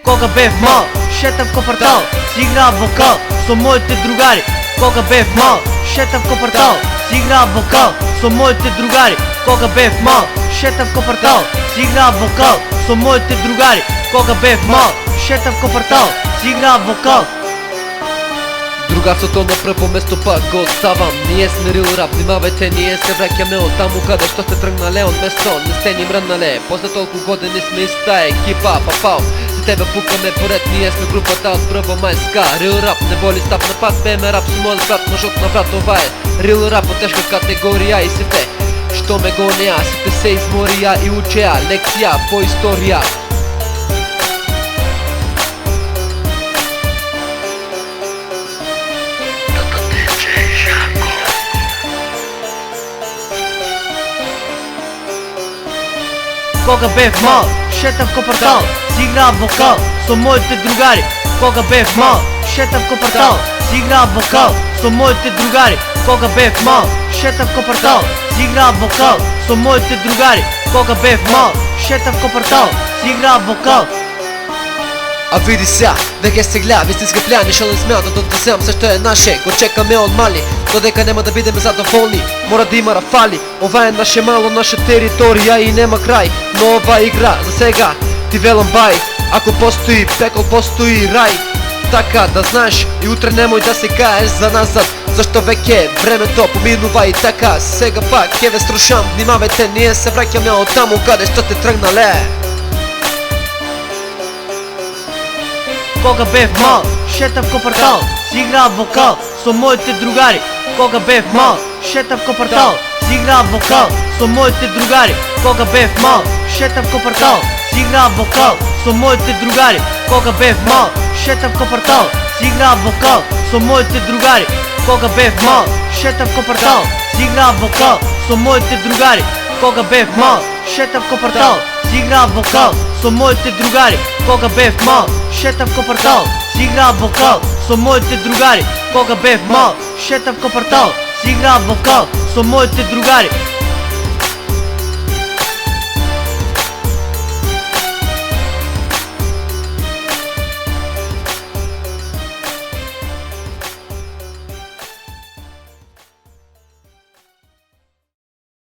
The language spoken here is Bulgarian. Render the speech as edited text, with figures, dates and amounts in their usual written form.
Кога бев мал, шетав ко квартал, си играв вокал со моите другари. Кога бев мал, шетав ко квартал, си играв вокал со моите другари. Кога бев мал, шетав ко квартал, си играв вокал со моите другари. Кога бев мал, шетав ко квартал, си играв вокал. Другарството на прво место пак го оставам. Ние сме рил рап, внимавајте, ние се враќаме од таму каде што сте тргнале од место, не сте ни мръднале. После толку години сме иста екипа, папау. За тебе пукаме поред, ние сме групата од Првомајска. Рил рап, не боли стап на пат, пееме рап со мојот брат, ножот на врат, ова е рил рап од тешка категорија. И сите што ме гонеа, сите се изморија и учеа лекција по историја. Кога бев мал, шетав ко квартал, си играв вокал со моите другари. Кога бев мал, шетав ко квартал, си играв вокал со моите другари. Кога бев мал, шетав ко квартал, си играв вокал со моите другари. Кога бев мал, шетав ко квартал, си играв вокал. А види сега, веќе се гледа вистински пляни, што не смеат да доземам се што е наше. Го чекаме од мали, додека нема да бидеме задоволни, мора да има рафали. Ова е наше мало, наша територија и нема крај. Но ова игра за сега ти велам бај. Ако постои пекол, постои рај. Така да знаеш и утре немој да се каеш за назад, зашто веќе времето поминува и така. Сега пак ќе ве струшам, внимавајте, ние се враќаме од таму каде што те тргнале. Кога бев мал, шетав ко квартал, си играв вокал со моите другари. Кога бев мал, шетав ко квартал, си играв вокал со моите другари. Кога бев мал, шетав ко квартал, си играв вокал со моите другари. Кога бев мал, шетав ко квартал, си играв вокал со моите другари. Кога бев мал, шетав ко квартал, си играв вокал со моите другари. Кога бев мал, шетав ко квартал, си играв вокал со моите другари. Кога бев мал, шетав ко квартал, си играв вокал со моите другари. Кога бев мал, шетав ко квартал, си играв вокал со моите другари.